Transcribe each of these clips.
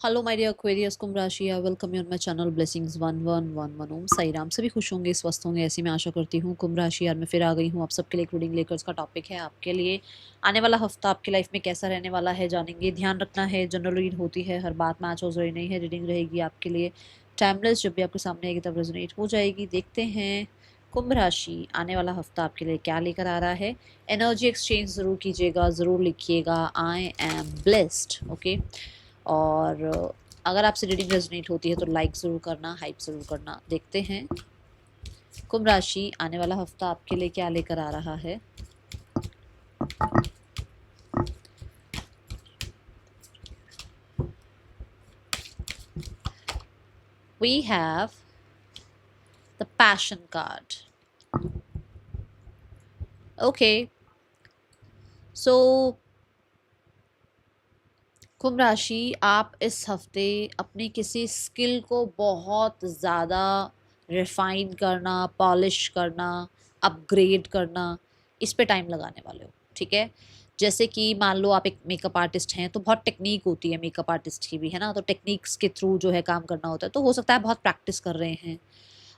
Hello my dear Aquarius, कुंभ राशि, I welcome you on my channel blessings 1111 ओम साई राम। सभी खुश होंगे, स्वस्थ होंगे, ऐसी मैं आशा करती हूँ। कुंभ राशि यार मैं फिर आ गई हूँ आप सबके लिए एक रीडिंग लेकर। इसका टॉपिक है आपके लिए आने वाला हफ्ता आपकी लाइफ में कैसा रहने वाला है, जानेंगे। ध्यान रखना है, जनरल रीड होती है, हर बात मैच हो रही नहीं है। रीडिंग रहेगी आपके लिए टाइमलेस, जब भी आपके सामने आएगी तब रेजोनेट हो जाएगी। देखते हैं कुंभ राशि आने वाला हफ्ता आपके लिए क्या लेकर आ रहा है। एनर्जी एक्सचेंज ज़रूर कीजिएगा, ज़रूर लिखिएगा आई एम ब्लेस्ड, ओके। और अगर आपसे रीडिंग रेजोनेट होती है तो लाइक ज़रूर करना, हाइप ज़रूर करना। देखते हैं कुंभ राशि आने वाला हफ्ता आपके लिए क्या लेकर आ रहा है। We have the passion card. Okay, so कुंभ राशि, आप इस हफ्ते अपनी किसी स्किल को बहुत ज़्यादा रिफाइन करना, पॉलिश करना, अपग्रेड करना, इस पे टाइम लगाने वाले हो, ठीक है। जैसे कि मान लो आप एक मेकअप आर्टिस्ट हैं तो बहुत टेक्निक होती है मेकअप आर्टिस्ट की भी, है ना। तो टेक्निक्स के थ्रू जो है काम करना होता है, तो हो सकता है बहुत प्रैक्टिस कर रहे हैं।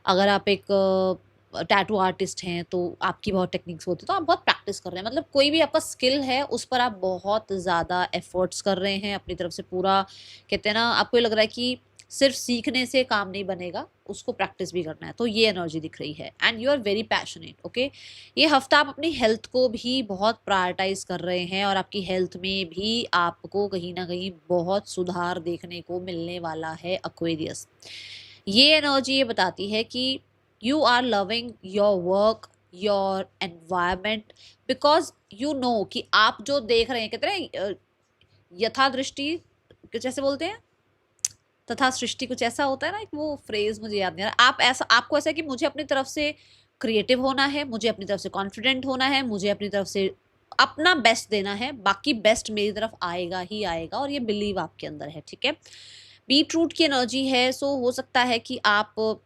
अगर आप एक टैटू आर्टिस्ट हैं तो आपकी बहुत टेक्निक्स होती है, तो आप बहुत प्रैक्टिस कर रहे हैं। मतलब कोई भी आपका स्किल है उस पर आप बहुत ज़्यादा एफर्ट्स कर रहे हैं अपनी तरफ से पूरा। कहते हैं ना, आपको ये लग रहा है कि सिर्फ सीखने से काम नहीं बनेगा, उसको प्रैक्टिस भी करना है। तो ये एनर्जी दिख रही है and you are very passionate, okay. ये हफ्ता आप अपनी हेल्थ को भी बहुत प्रायोरिटाइज कर रहे हैं और आपकी हेल्थ में भी आपको कहीं ना कहीं बहुत सुधार देखने को मिलने वाला है एक्वेरियस। ये एनर्जी ये बताती है कि you are loving your work, your environment, because you know कि आप जो देख रहे हैं, कहते हैं यथा दृष्टि कुछ ऐसे बोलते हैं, तथा सृष्टि कुछ ऐसा होता है ना, एक वो फ्रेज मुझे याद नहीं आ रहा। आप ऐसा, आपको ऐसा है कि मुझे अपनी तरफ से क्रिएटिव होना है, मुझे अपनी तरफ से कॉन्फिडेंट होना है, मुझे अपनी तरफ से अपना बेस्ट देना है, बाकी बेस्ट मेरी तरफ आएगा ही आएगा, और ये बिलीव आपके अंदर है, ठीक है। बीट रूट की एनर्जी है, सो हो सकता है कि आप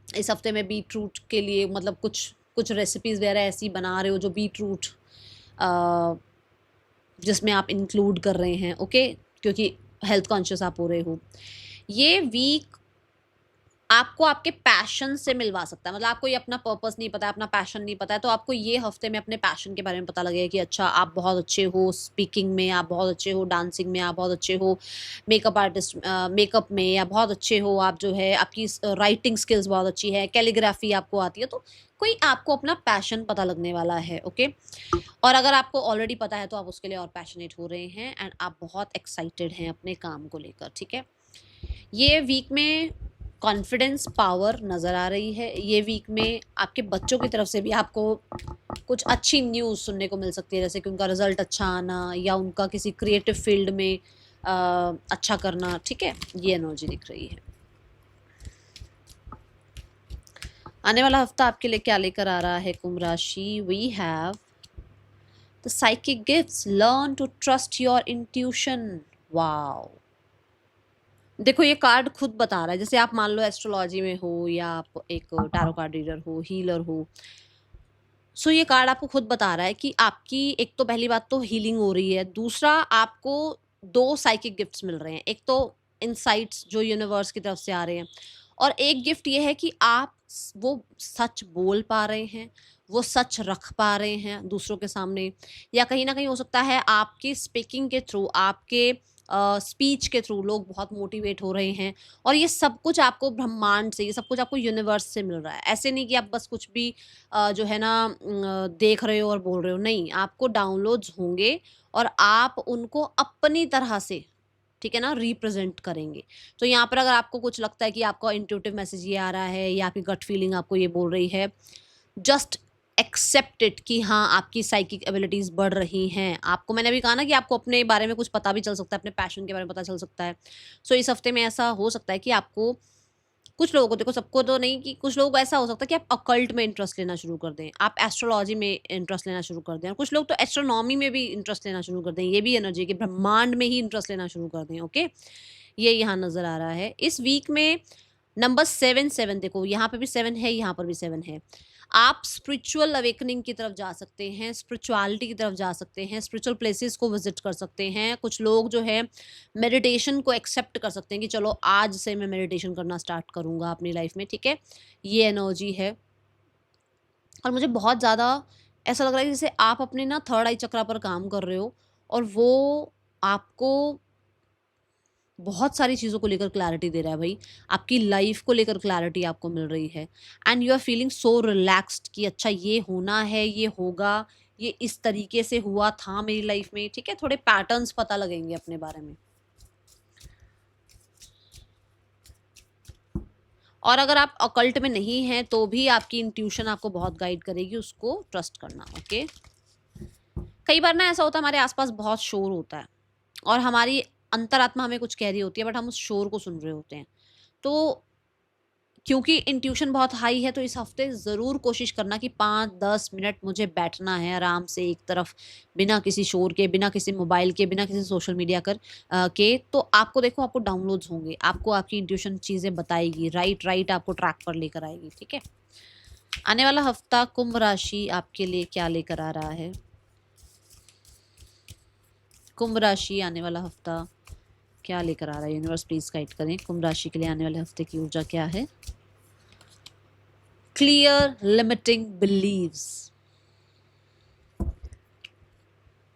इस हफ्ते में बीट रूट के लिए मतलब कुछ कुछ रेसिपीज़ वगैरह ऐसी बना रहे हो जो बीट रूट जिसमें आप इंक्लूड कर रहे हैं, ओके, क्योंकि हेल्थ कॉन्शियस आप हो रहे हो। ये वीक आपको आपके पैशन से मिलवा सकता है। मतलब आपको ये अपना पर्पस नहीं पता है, अपना पैशन नहीं पता है, तो आपको ये हफ्ते में अपने पैशन के बारे में पता लगेगा कि अच्छा आप बहुत अच्छे हो स्पीकिंग में, आप बहुत अच्छे हो डांसिंग में, आप बहुत अच्छे हो मेकअप आर्टिस्ट मेकअप में, या बहुत अच्छे हो आप जो है, आपकी राइटिंग स्किल्स बहुत अच्छी है, कैलीग्राफी आपको आती है। तो कोई आपको अपना पैशन पता लगने वाला है, ओके। और अगर आपको ऑलरेडी पता है तो आप उसके लिए और पैशनेट हो रहे हैं एंड आप बहुत एक्साइटेड हैं अपने काम को लेकर, ठीक है। ये वीक में कॉन्फिडेंस पावर नज़र आ रही है। ये वीक में आपके बच्चों की तरफ से भी आपको कुछ अच्छी न्यूज़ सुनने को मिल सकती है, जैसे कि उनका रिजल्ट अच्छा आना या उनका किसी क्रिएटिव फील्ड में अच्छा करना, ठीक है। ये एनर्जी दिख रही है। आने वाला हफ्ता आपके लिए क्या लेकर आ रहा है कुंभ राशि। We have the psychic gifts, learn to trust your intuition. Wow, देखो ये कार्ड खुद बता रहा है, जैसे आप मान लो एस्ट्रोलॉजी में हो या आप एक टैरो कार्ड रीडर हो, हीलर हो। सो ये कार्ड आपको खुद बता रहा है कि आपकी एक तो पहली बात तो हीलिंग हो रही है, दूसरा आपको दो साइकिक गिफ्ट्स मिल रहे हैं। एक तो इनसाइट्स जो यूनिवर्स की तरफ से आ रहे हैं, और एक गिफ्ट ये है कि आप वो सच बोल पा रहे हैं, वो सच रख पा रहे हैं दूसरों के सामने, या कहीं ना कहीं हो सकता है आपकी स्पीकिंग के थ्रू, आपके स्पीच के थ्रू लोग बहुत मोटिवेट हो रहे हैं। और ये सब कुछ आपको ब्रह्मांड से, ये सब कुछ आपको यूनिवर्स से मिल रहा है। ऐसे नहीं कि आप बस कुछ भी जो है ना देख रहे हो और बोल रहे हो, नहीं, आपको डाउनलोड्स होंगे और आप उनको अपनी तरह से, ठीक है ना, रिप्रेजेंट करेंगे। तो यहाँ पर अगर आपको कुछ लगता है कि आपका इंट्यूटिव मैसेज ये आ रहा है या आपकी गट फीलिंग आपको ये बोल रही है, जस्ट एक्सेप्ट इट कि हाँ आपकी साइकिक एबिलिटीज बढ़ रही हैं। आपको, मैंने अभी कहा ना कि आपको अपने बारे में कुछ पता भी चल सकता है, अपने पैशन के बारे में पता चल सकता है। सो इस हफ्ते में ऐसा हो सकता है कि आपको, कुछ लोगों को, देखो सबको तो नहीं, कि कुछ लोगों को ऐसा हो सकता है कि आप अकल्ट में इंटरेस्ट लेना शुरू कर दें, आप एस्ट्रोलॉजी में इंटरेस्ट लेना शुरू कर दें, और कुछ लोग तो एस्ट्रोनॉमी में भी इंटरेस्ट लेना शुरू कर दें। ये भी एनर्जी है कि ब्रह्मांड में ही इंटरेस्ट लेना शुरू कर दें, ओके। ये यहाँ नजर आ रहा है इस वीक में। नंबर 7 7, देखो यहाँ पे भी 7 है, यहाँ पर भी 7 है। आप स्पिरिचुअल अवेकनिंग की तरफ जा सकते हैं, स्पिरिचुअलिटी की तरफ जा सकते हैं, स्पिरिचुअल प्लेसेस को विजिट कर सकते हैं। कुछ लोग जो है मेडिटेशन को एक्सेप्ट कर सकते हैं कि चलो आज से मैं मेडिटेशन करना स्टार्ट करूँगा अपनी लाइफ में, ठीक है? ये एनर्जी है। और मुझे बहुत ज़्यादा ऐसा लग रहा है कि जैसे आप अपने ना थर्ड आई चक्रा पर काम कर रहे हो और वो आपको बहुत सारी चीज़ों को लेकर क्लैरिटी दे रहा है भाई। आपकी लाइफ को लेकर क्लैरिटी आपको मिल रही है and you are feeling so relaxed कि अच्छा ये होना है, ये होगा, ये इस तरीके से हुआ था मेरी लाइफ में, ठीक है? थोड़े पैटर्न्स पता लगेंगे अपने बारे में। और अगर आप ऑकल्ट में नहीं हैं तो भी आपकी इंट्यूशन आपको बहुत गाइड करेगी, उसको ट्रस्ट करना, ओके? कई बार ना ऐसा होता है हमारे आसपास बहुत शोर होता है और हमारी अंतरात्मा हमें कुछ कह रही होती है बट हम उस शोर को सुन रहे होते हैं। तो क्योंकि इंट्यूशन बहुत हाई है तो इस हफ्ते ज़रूर कोशिश करना कि 5-10 मिनट मुझे बैठना है आराम से एक तरफ, बिना किसी शोर के, बिना किसी मोबाइल के, बिना किसी सोशल मीडिया के। तो आपको देखो आपको डाउनलोड्स होंगे, आपको आपकी इंट्यूशन चीज़ें बताएगी, राइट आपको ट्रैक पर लेकर आएगी, ठीक है? आने वाला हफ्ता कुंभ राशि आपके लिए क्या लेकर आ रहा है? कुंभ राशि आने वाला हफ्ता क्या लेकर आ रहा है? यूनिवर्स प्लीज गाइड करें, कुंभ राशि के लिए आने वाले हफ्ते की ऊर्जा क्या है? Clear limiting beliefs.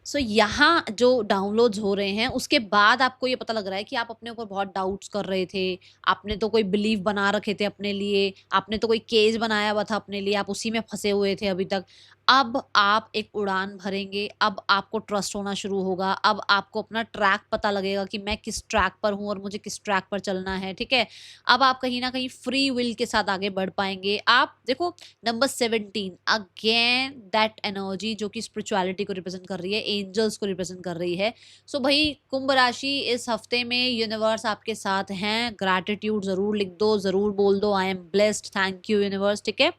सो यहाँ जो डाउनलोड्स हो रहे हैं उसके बाद आपको ये पता लग रहा है कि आप अपने ऊपर बहुत डाउट्स कर रहे थे, आपने तो कोई बिलीव बना रखे थे अपने लिए, आपने तो कोई केज बनाया हुआ था अपने लिए, आप उसी में फंसे हुए थे अभी तक। अब आप एक उड़ान भरेंगे, अब आपको ट्रस्ट होना शुरू होगा, अब आपको अपना ट्रैक पता लगेगा कि मैं किस ट्रैक पर हूँ और मुझे किस ट्रैक पर चलना है, ठीक है? अब आप कहीं ना कहीं फ्री विल के साथ आगे बढ़ पाएंगे। आप देखो नंबर 17 अगेन दैट एनर्जी जो कि स्पिरिचुअलिटी को रिप्रेजेंट कर रही है, एंजल्स को रिप्रेजेंट कर रही है। सो भाई कुंभ राशि इस हफ्ते में यूनिवर्स आपके साथ हैं। ग्रैटिट्यूड जरूर लिख दो, जरूर बोल दो I am blessed, thank you universe, ठीक है?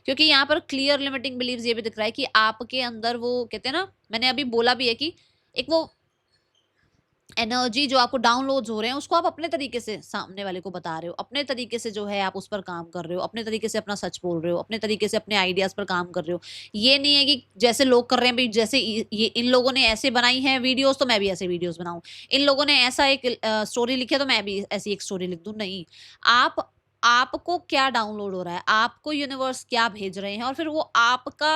क्योंकि यहाँ पर क्लियर लिमिटिंग बिलीव्स ये भी दिख रहा है कि आपके अंदर वो कहते हैं ना, मैंने अभी बोला भी है कि एक वो एनर्जी जो आपको डाउनलोड्स हो रहे हैं उसको आप अपने तरीके से सामने वाले को बता रहे हो, अपने तरीके से जो है आप उस पर काम कर रहे हो, अपने तरीके से अपना सच बोल रहे हो, अपने तरीके से अपने आइडियाज पर काम कर रहे हो। ये नहीं है कि जैसे लोग कर रहे हैं भाई, जैसे ये इन लोगों ने ऐसे बनाई है वीडियोस तो मैं भी ऐसे वीडियोस बनाऊं, इन लोगों ने ऐसा एक स्टोरी लिखी है तो मैं भी ऐसी एक स्टोरी लिख दूं। नहीं, आप आपको क्या डाउनलोड हो रहा है, आपको यूनिवर्स क्या भेज रहे हैं और फिर वो आपका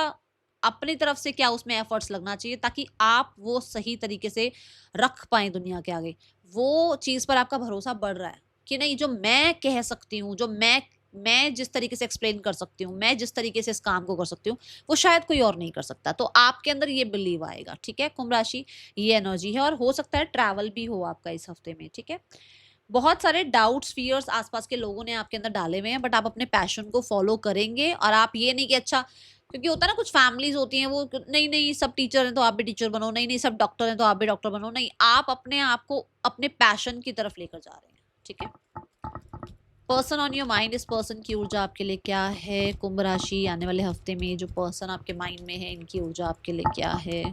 अपनी तरफ से क्या उसमें एफर्ट्स लगना चाहिए ताकि आप वो सही तरीके से रख पाएँ दुनिया के आगे। वो चीज़ पर आपका भरोसा बढ़ रहा है कि नहीं, जो मैं कह सकती हूँ, जो मैं जिस तरीके से एक्सप्लेन कर सकती हूँ, मैं जिस तरीके से इस काम को कर सकती हूँ, वो शायद कोई और नहीं कर सकता। तो आपके अंदर ये बिलीव आएगा, ठीक है? कुंभ राशि ये एनर्जी है और हो सकता है ट्रैवल भी हो आपका इस हफ्ते में, ठीक है? बहुत सारे डाउट्स, फियर्स आसपास के लोगों ने आपके अंदर डाले हुए हैं बट आप अपने पैशन को फॉलो करेंगे और आप ये नहीं कि अच्छा, क्योंकि होता है ना कुछ फैमिलीज होती हैं वो नहीं नहीं सब टीचर हैं तो आप भी टीचर बनो, नहीं नहीं सब डॉक्टर हैं तो आप भी डॉक्टर बनो। नहीं, आप अपने आप को अपने पैशन की तरफ लेकर जा रहे हैं, ठीक है? पर्सन ऑन योर माइंड, इस पर्सन की ऊर्जा आपके लिए क्या है? कुंभ राशि आने वाले हफ्ते में जो पर्सन आपके माइंड में है इनकी ऊर्जा आपके लिए क्या है?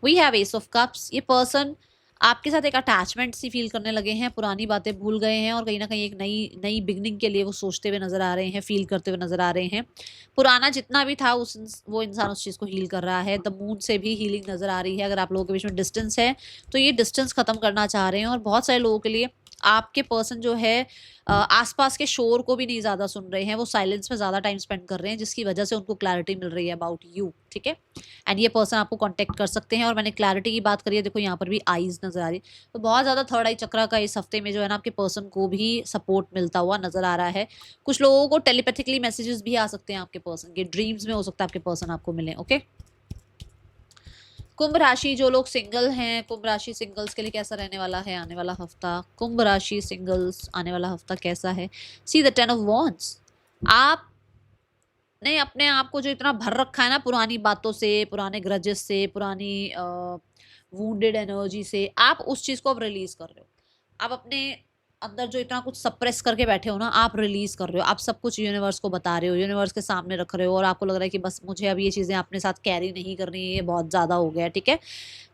We have ace of cups. ये पर्सन आपके साथ एक अटैचमेंट सी फील करने लगे हैं, पुरानी बातें भूल गए हैं और कहीं ना कहीं एक नई नई बिगनिंग के लिए वो सोचते हुए नजर आ रहे हैं, फील करते हुए नजर आ रहे हैं। पुराना जितना भी था वो इंसान उस चीज़ को हील कर रहा है। द मून से भी हीलिंग नजर आ रही है। अगर आप लोगों के बीच में डिस्टेंस है तो ये डिस्टेंस खत्म करना चाह रहे हैं और बहुत सारे लोगों के लिए आपके पर्सन जो है आसपास के शोर को भी नहीं ज़्यादा सुन रहे हैं, वो साइलेंस में ज़्यादा टाइम स्पेंड कर रहे हैं जिसकी वजह से उनको क्लैरिटी मिल रही है अबाउट यू, ठीक है? एंड ये पर्सन आपको कांटेक्ट कर सकते हैं। और मैंने क्लैरिटी की बात करी है, देखो यहाँ पर भी आईज नजर आ रही है, तो बहुत ज़्यादा थर्ड आई चक्रा का इस हफ्ते में जो है ना आपके पर्सन को भी सपोर्ट मिलता हुआ नजर आ रहा है। कुछ लोगों को टेलीपैथिकली मैसेजेस भी आ सकते हैं आपके पर्सन के, ड्रीम्स में हो सकता है आपके पर्सन आपको मिले, ओके? कुंभ राशि जो लोग सिंगल हैं, कुंभ राशि सिंगल्स के लिए कैसा रहने वाला है आने वाला हफ्ता? कुंभ राशि सिंगल्स आने वाला हफ्ता कैसा है? See the 10 of wands. आप ने अपने आप को जो इतना भर रखा है ना पुरानी बातों से, पुराने ग्रजेस से, पुरानी वुंडेड एनर्जी से, आप उस चीज़ को अब रिलीज कर रहे हो। आप अपने अंदर जो इतना कुछ सप्रेस करके बैठे हो ना, आप रिलीज कर रहे हो, आप सब कुछ यूनिवर्स को बता रहे हो, यूनिवर्स के सामने रख रहे हो, और आपको लग रहा है कि बस मुझे अब ये चीजें अपने साथ कैरी नहीं करनी है, ये बहुत ज्यादा हो गया है, ठीक है।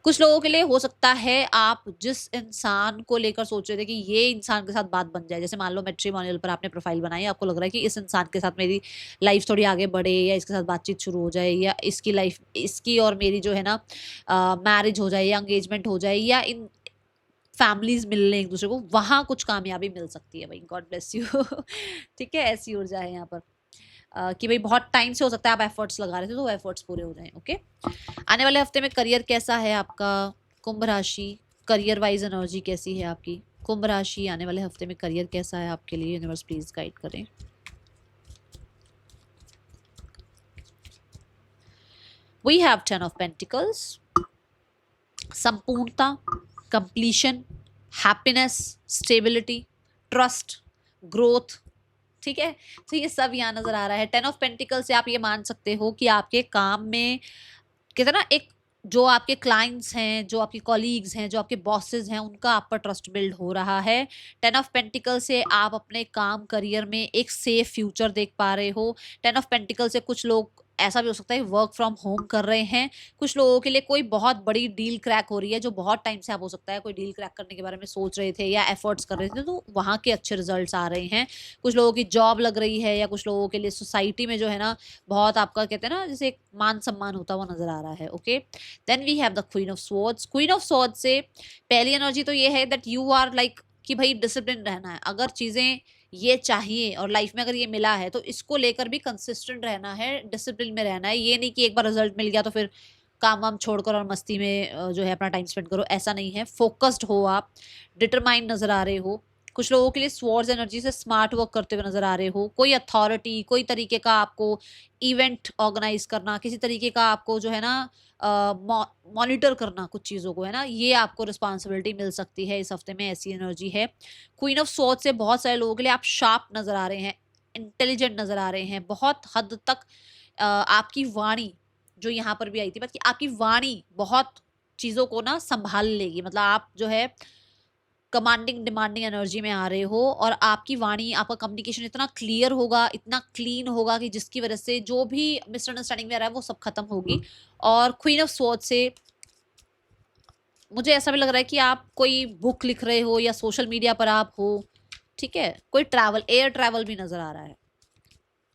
कुछ लोगों के लिए हो सकता है आप जिस इंसान को लेकर सोच रहे थे कि ये इंसान के साथ बात बन जाए, जैसे मान लो मैट्रिमोनियल पर आपने प्रोफाइल बनाई, आपको लग रहा है कि इस इंसान के साथ मेरी लाइफ थोड़ी आगे बढ़े, या इसके साथ बातचीत शुरू हो जाए, या इसकी लाइफ, इसकी और मेरी जो है ना मैरिज हो जाए, या एंगेजमेंट हो जाए, या इन फैमिलीज मिल लें एक दूसरे को, वहां कुछ कामयाबी मिल सकती है भाई। गॉड ब्लेस यू ठीक है, ऐसी ऊर्जा है यहाँ पर कि भाई बहुत टाइम से हो सकता है आप एफर्ट्स लगा रहे थे, तो वो एफर्ट्स पूरे हो जाएं। ओके, आने वाले हफ्ते में करियर कैसा है आपका? कुंभ राशि, करियर वाइज एनर्जी कैसी है आपकी? कुंभ राशि, आने वाले हफ्ते में करियर कैसा है आपके लिए? यूनिवर्स प्लीज गाइड करें। वी हैव 10 ऑफ पेंटिकल्स, संपूर्णता, completion, happiness, stability, trust, growth, ठीक है। तो ये सब यहाँ नजर आ रहा है। 10 ऑफ पेंटिकल से आप ये मान सकते हो कि आपके काम में कहते हैं ना, एक जो आपके क्लाइंट्स हैं, जो आपके कॉलीग्स हैं, जो आपके बॉसेस हैं, उनका आप पर ट्रस्ट बिल्ड हो रहा है। 10 ऑफ पेंटिकल से आप अपने काम करियर में एक सेफ फ्यूचर देख पा रहे हो। 10 ऑफ पेंटिकल से कुछ लोग ऐसा भी हो सकता है वर्क फ्रॉम होम कर रहे हैं। कुछ लोगों के लिए कोई बहुत बड़ी डील क्रैक हो रही है, जो बहुत टाइम से आप हो सकता है कोई डील क्रैक करने के बारे में सोच रहे थे या एफर्ट्स कर रहे थे, तो वहाँ के अच्छे रिजल्ट्स आ रहे हैं। कुछ लोगों की जॉब लग रही है, या कुछ लोगों के लिए सोसाइटी में जो है ना बहुत आपका कहते हैं ना जैसे एक मान सम्मान होता हुआ नजर आ रहा है। Okay, then we have the queen of swords. Queen of swords से पहली एनर्जी तो ये है दैट यू आर लाइक कि भाई डिसिप्लिन रहना है। अगर चीजें ये चाहिए और लाइफ में अगर ये मिला है, तो इसको लेकर भी कंसिस्टेंट रहना है, डिसिप्लिन में रहना है। ये नहीं कि एक बार रिजल्ट मिल गया तो फिर काम वाम छोड़कर और मस्ती में जो है अपना टाइम स्पेंड करो, ऐसा नहीं है। फोकस्ड हो आप, डिटरमाइंड नजर आ रहे हो। कुछ लोगों के लिए स्वॉर्ड्स एनर्जी से स्मार्ट वर्क करते हुए नजर आ रहे हो। कोई अथॉरिटी, कोई तरीके का आपको इवेंट ऑर्गेनाइज करना, किसी तरीके का आपको जो है ना मॉनिटर करना कुछ चीज़ों को, है ना, ये आपको रिस्पॉन्सिबिलिटी मिल सकती है इस हफ्ते में, ऐसी एनर्जी है। क्वीन ऑफ स्वॉर्ड्स से बहुत सारे लोगों के लिए आप शार्प नजर आ रहे हैं, इंटेलिजेंट नजर आ रहे हैं। बहुत हद तक आपकी वाणी, जो यहाँ पर भी आई थी बात, कि आपकी वाणी बहुत चीज़ों को ना संभाल लेगी। मतलब आप जो है कमांडिंग डिमांडिंग एनर्जी में आ रहे हो, और आपकी वाणी, आपका कम्युनिकेशन इतना क्लियर होगा, इतना क्लीन होगा कि जिसकी वजह से जो भी मिसअंडरस्टैंडिंग में रहा है वो सब खत्म होगी। और क्वीन ऑफ स्वॉर्ड्स से मुझे ऐसा भी लग रहा है कि आप कोई बुक लिख रहे हो, या सोशल मीडिया पर आप हो, ठीक है। कोई ट्रैवल, एयर ट्रैवल भी नजर आ रहा है।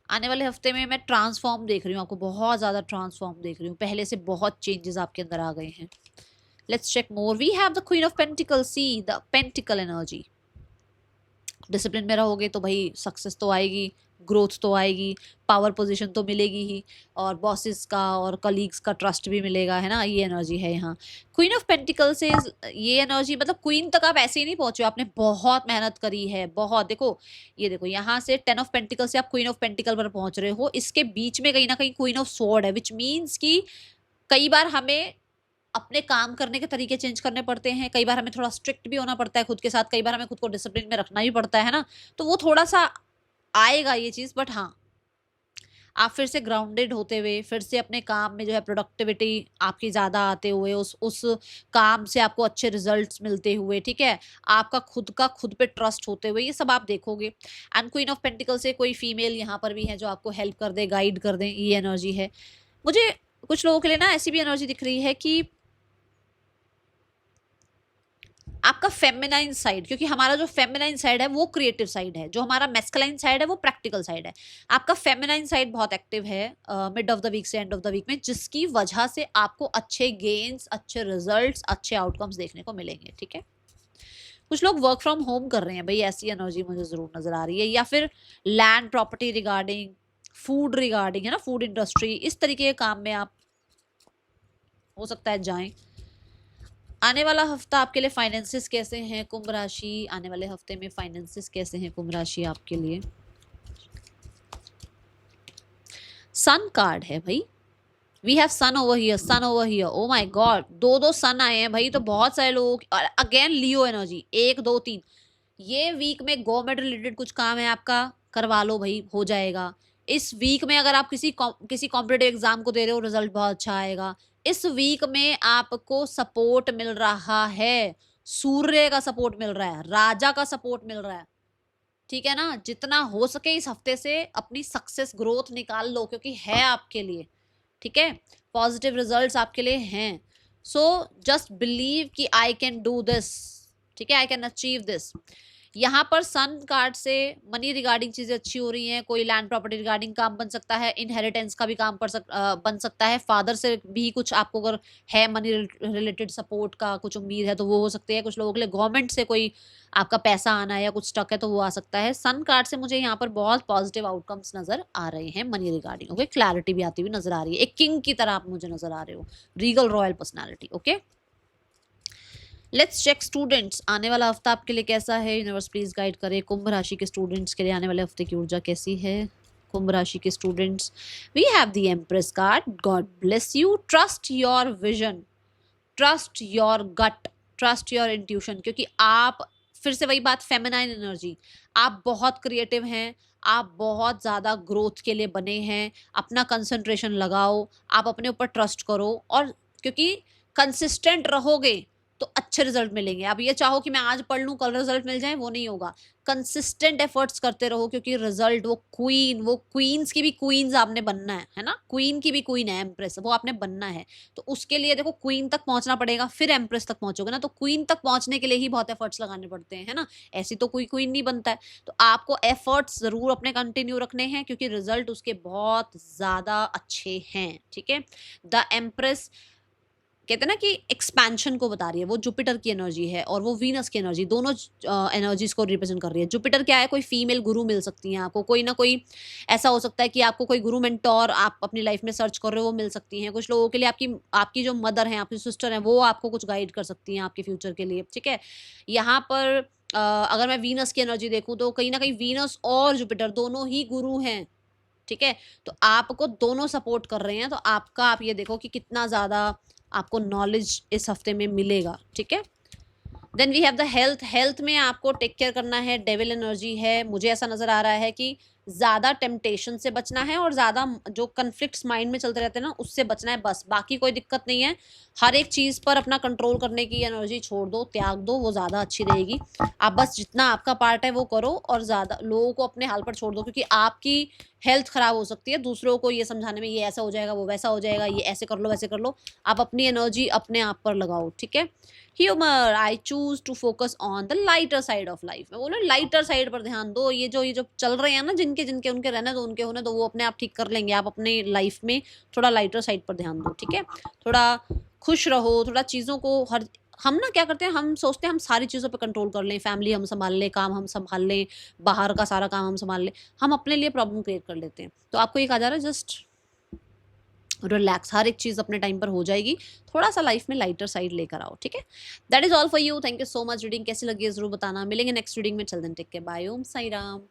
आने वाले हफ्ते में मैं ट्रांसफॉर्म देख रही हूँ आपको, बहुत ज्यादा ट्रांसफॉर्म देख रही हूँ। पहले से बहुत चेंजेस आपके अंदर आ गए हैं। Let's check more. We have the queen of pentacle, see the pentacle energy. Discipline में रहोगे तो भाई सक्सेस तो आएगी, ग्रोथ तो आएगी, पावर पोजीशन तो मिलेगी ही, और बॉसेस का और कलीग्स का ट्रस्ट भी मिलेगा, है ना। ये एनर्जी है यहाँ। क्वीन ऑफ पेंटिकल से ये एनर्जी, मतलब क्वीन तक आप ऐसे ही नहीं पहुंचे, आपने बहुत मेहनत करी है, बहुत। देखो, ये देखो, यहाँ से 10 ऑफ पेंटिकल से आप क्वीन ऑफ पेंटिकल पर पहुंच रहे हो। इसके बीच में कहीं ना कहीं क्वीन ऑफ स्वॉर्ड है, विच मीन्स कि कई बार हमें अपने काम करने के तरीके चेंज करने पड़ते हैं। कई बार हमें थोड़ा स्ट्रिक्ट भी होना पड़ता है खुद के साथ, कई बार हमें खुद को डिसिप्लिन में रखना भी पड़ता है ना। तो वो थोड़ा सा आएगा ये चीज़, बट हाँ, आप फिर से ग्राउंडेड होते हुए, फिर से अपने काम में जो है प्रोडक्टिविटी आपकी ज़्यादा आते हुए, उस काम से आपको अच्छे रिजल्ट्स मिलते हुए, ठीक है, आपका खुद का खुद पे ट्रस्ट होते हुए, ये सब आप देखोगे। एंड क्वीन ऑफ पेंटिकल से कोई फीमेल यहाँ पर भी है जो आपको हेल्प कर दे, गाइड कर दे, ये एनर्जी है। मुझे कुछ लोगों के लिए ना ऐसी भी एनर्जी दिख रही है कि आपका फेमिनाइन साइड, क्योंकि हमारा जो फेमिनाइन साइड है वो क्रिएटिव साइड है, जो हमारा मैस्कुलाइन साइड है वो प्रैक्टिकल साइड है। आपका फेमिनाइन साइड बहुत एक्टिव है मिड ऑफ द वीक से एंड ऑफ द वीक में, जिसकी वजह से आपको अच्छे गेन्स, अच्छे रिजल्ट्स, अच्छे आउटकम्स देखने को मिलेंगे, ठीक है। कुछ लोग वर्क फ्रॉम होम कर रहे हैं भाई, ऐसी एनर्जी मुझे जरूर नजर आ रही है। या फिर land property regarding, food regarding, है ना, फूड इंडस्ट्री, इस तरीके के काम में आप हो सकता है जाएं। आने वाला हफ्ता आपके लिए फाइनेंसिस कैसे हैं कुंभ राशि? आने वाले हफ्ते में फाइनेंसिस कैसे हैं कुंभ राशि आपके लिए? सन कार्ड है भाई। We have sun over here, sun over here. Oh my God, दो दो सन आए हैं भाई। तो बहुत सारे लोग, और अगेन लियो एनर्जी, 1 2 3। ये वीक में गवर्नमेंट रिलेटेड कुछ काम है आपका, करवा लो भाई, हो जाएगा। इस वीक में अगर आप किसी कॉम्पिटेटिव एग्जाम को दे रहे हो, रिजल्ट बहुत अच्छा आएगा। इस वीक में आपको सपोर्ट मिल रहा है सूर्य का सपोर्ट मिल रहा है, राजा का सपोर्ट मिल रहा है, ठीक है ना? जितना हो सके इस हफ्ते से अपनी सक्सेस ग्रोथ निकाल लो, क्योंकि है आपके लिए, ठीक है? पॉजिटिव रिजल्ट्स आपके लिए हैं। सो जस्ट बिलीव कि आई कैन डू दिस, ठीक है? I can achieve this. यहाँ पर सन कार्ड से मनी रिगार्डिंग चीजें अच्छी हो रही हैं, कोई लैंड प्रॉपर्टी रिगार्डिंग काम बन सकता है, इनहेरिटेंस का भी काम बन सकता है, फादर से भी कुछ आपको अगर है मनी रिलेटेड सपोर्ट का कुछ उम्मीद है तो वो हो सकती है। कुछ लोगों के लिए गवर्नमेंट से कोई आपका पैसा आना है या कुछ स्टक है तो वो आ सकता है। सन कार्ड से मुझे यहाँ पर बहुत पॉजिटिव आउटकम्स नजर आ रहे हैं मनी रिगार्डिंग, ओके? क्लैरिटी भी आती हुई नजर आ रही है, एक किंग की तरह आप मुझे नजर आ रहे हो, regal royal personality, okay? Let's check students, आने वाला हफ्ता आपके लिए कैसा है? यूनिवर्स प्लीज गाइड करे। कुंभ राशि के स्टूडेंट्स के लिए आने वाले हफ्ते की ऊर्जा कैसी है? कुंभ राशि के students, we have the empress card. God bless you, trust your vision, trust your gut, trust your intuition, क्योंकि आप, फिर से वही बात, फेमिनाइन एनर्जी, आप बहुत क्रिएटिव हैं, आप बहुत ज़्यादा ग्रोथ के लिए बने हैं। अपना कंसंट्रेशन लगाओ, आप अपने ऊपर ट्रस्ट करो, और क्योंकि कंसिस्टेंट रहोगे तो अच्छे रिजल्ट मिलेंगे। आप ये चाहो कि मैं आज पढ़ लूँ कल रिजल्ट मिल जाए, वो नहीं होगा। कंसिस्टेंट एफर्ट्स करते रहो, क्योंकि रिजल्ट, वो क्वीन, वो क्वींस की भी क्वींस आपने बनना है ना? क्वीन की भी क्वीन है एम्प्रेस, वो आपने बनना है। तो उसके लिए देखो क्वीन तक पहुंचना पड़ेगा, फिर एम्प्रेस तक पहुंचोगे ना। तो क्वीन तक पहुंचने के लिए ही बहुत एफर्ट्स लगाने पड़ते हैं, है ना? ऐसी तो कोई क्वीन नहीं बनता है। तो आपको एफर्ट्स जरूर अपने कंटिन्यू रखने हैं, क्योंकि रिजल्ट उसके बहुत ज्यादा अच्छे हैं, ठीक है? द एम्प्रेस कहते हैं ना कि एक्सपेंशन को बता रही है, वो जुपिटर की एनर्जी है और वो वीनस की एनर्जी, दोनों एनर्जीज को रिप्रेजेंट कर रही है। जुपिटर क्या है? कोई फीमेल गुरु मिल सकती है आपको, कोई ना कोई ऐसा हो सकता है कि आपको कोई गुरु मेंटोर आप अपनी लाइफ में सर्च कर रहे हो, वो मिल सकती हैं। कुछ लोगों के लिए आपकी आपकी जो मदर है, आपकी सिस्टर है, वो आपको कुछ गाइड कर सकती हैं आपके फ्यूचर के लिए, ठीक है? यहाँ पर अगर मैं वीनस की एनर्जी देखूँ तो कहीं ना कहीं वीनस और जुपिटर दोनों ही गुरु हैं, ठीक है? तो आपको दोनों सपोर्ट कर रहे हैं, तो आपका, आप ये देखो कि कितना ज्यादा आपको नॉलेज इस हफ्ते में मिलेगा, ठीक है? Then we have the health. Health में आपको टेक केयर करना है, डेविल एनर्जी है। मुझे ऐसा नजर आ रहा है कि ज्यादा टेम्पटेशन से बचना है और ज्यादा जो कन्फ्लिक्ट्स माइंड में चलते रहते हैं ना, उससे बचना है बस, बाकी कोई दिक्कत नहीं है। हर एक चीज पर अपना कंट्रोल करने की एनर्जी छोड़ दो, त्याग दो, वो ज्यादा अच्छी रहेगी। आप बस जितना आपका पार्ट है वो करो, और ज्यादा लोगों को अपने हाल पर छोड़ दो, क्योंकि आपकी हेल्थ खराब हो सकती है दूसरों को ये समझाने में, ये ऐसा हो जाएगा, वो वैसा हो जाएगा, ये ऐसे कर लो, वैसे कर लो। आप अपनी एनर्जी अपने आप पर लगाओ, ठीक है? Humour, I choose to focus on the lighter side of life. मैं बोलो लाइटर साइड पर ध्यान दो। ये जो चल रहे हैं ना, जिनके जिनके उनके रहने दो, उनके होने दो, वो अपने आप ठीक कर लेंगे। आप अपने लाइफ में थोड़ा लाइटर साइड पर ध्यान दो, ठीक है? थोड़ा खुश रहो, थोड़ा चीज़ों को, हर, हम ना क्या करते हैं, हम सोचते हैं हम सारी चीज़ों पे कंट्रोल कर लें, फैमिली हम संभाल लें, काम हम संभाल लें, बाहर का सारा काम हम संभाल लें, हम अपने लिए प्रॉब्लम क्रिएट कर लेते हैं। तो आपको ये कहा जा रहा है जस्ट रिलैक्स, हर एक चीज़ अपने टाइम पर हो जाएगी। थोड़ा सा लाइफ में लाइटर साइड लेकर आओ, ठीक है? That is all for you. Thank you so much. Reading कैसी लगी है जरूर बताना। मिलेंगे नेक्स्ट रीडिंग में। चल देन टेक केयर, बाय, ओम साई राम।